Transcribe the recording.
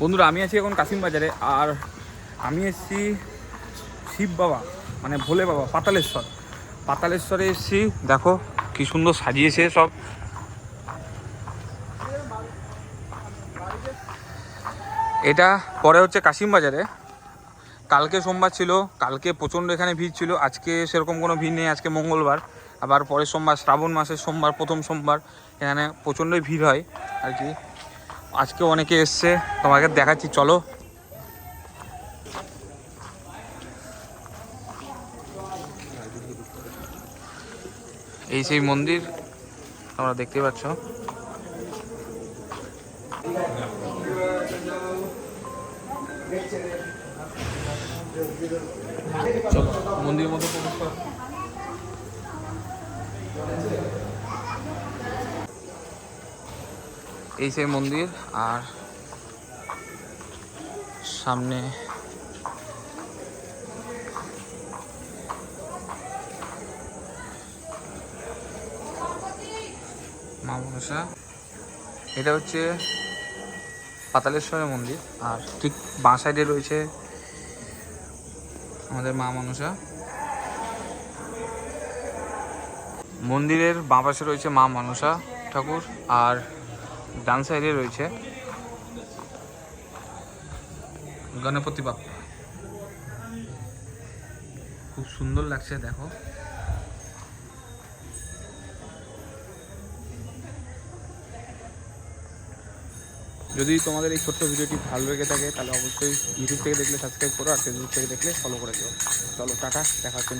বন্ধুরা আমি আছি এখন কাশিম বাজারে, আর আমি এসেছি শিব বাবা মানে ভোলে বাবা পাতালেশ্বরে এসেছি। দেখো কি সুন্দর সাজিয়েছে সব। এটা পরে হচ্ছে কাশিম বাজারে। কালকে সোমবার ছিল, কালকে প্রচণ্ড এখানে ভিড় ছিল। আজকে সেরকম কোনো ভিড় নেই, আজকে মঙ্গলবার। আবার পরের সোমবার শ্রাবণ মাসের সোমবার, প্রথম সোমবার এখানে প্রচণ্ডই ভিড় হয় আর কি। আজকে অনেকে এসছে, তোমাকে দেখাচ্ছি চলো। এই সেই মন্দির তোমরা দেখতে পাচ্ছ। চলো মন্দিরের মধ্যে প্রবেশ করো। এই সেই মন্দির, আর সামনে মা মনসা। এটা হচ্ছে পাতালেশ্বরের মন্দির, আর ঠিক বাঁ সাইডে রয়েছে আমাদের মা মনসা। মন্দিরের বাঁ পাশে রয়েছে মা মনসা ঠাকুর, আর ডান সাইডে রয়েছে গণপতি বাপ্পা। খুব সুন্দর লাগছে দেখো। যদি তোমাদের এই ছোট্ট ভিডিওটি ভালো লেগে থাকে তাহলে অবশ্যই ইউটিউব থেকে দেখলে সাবস্ক্রাইব করো, আর ফেসবুক থেকে দেখলে ফলো করে দিও। চলো টাটা, দেখা হচ্ছে।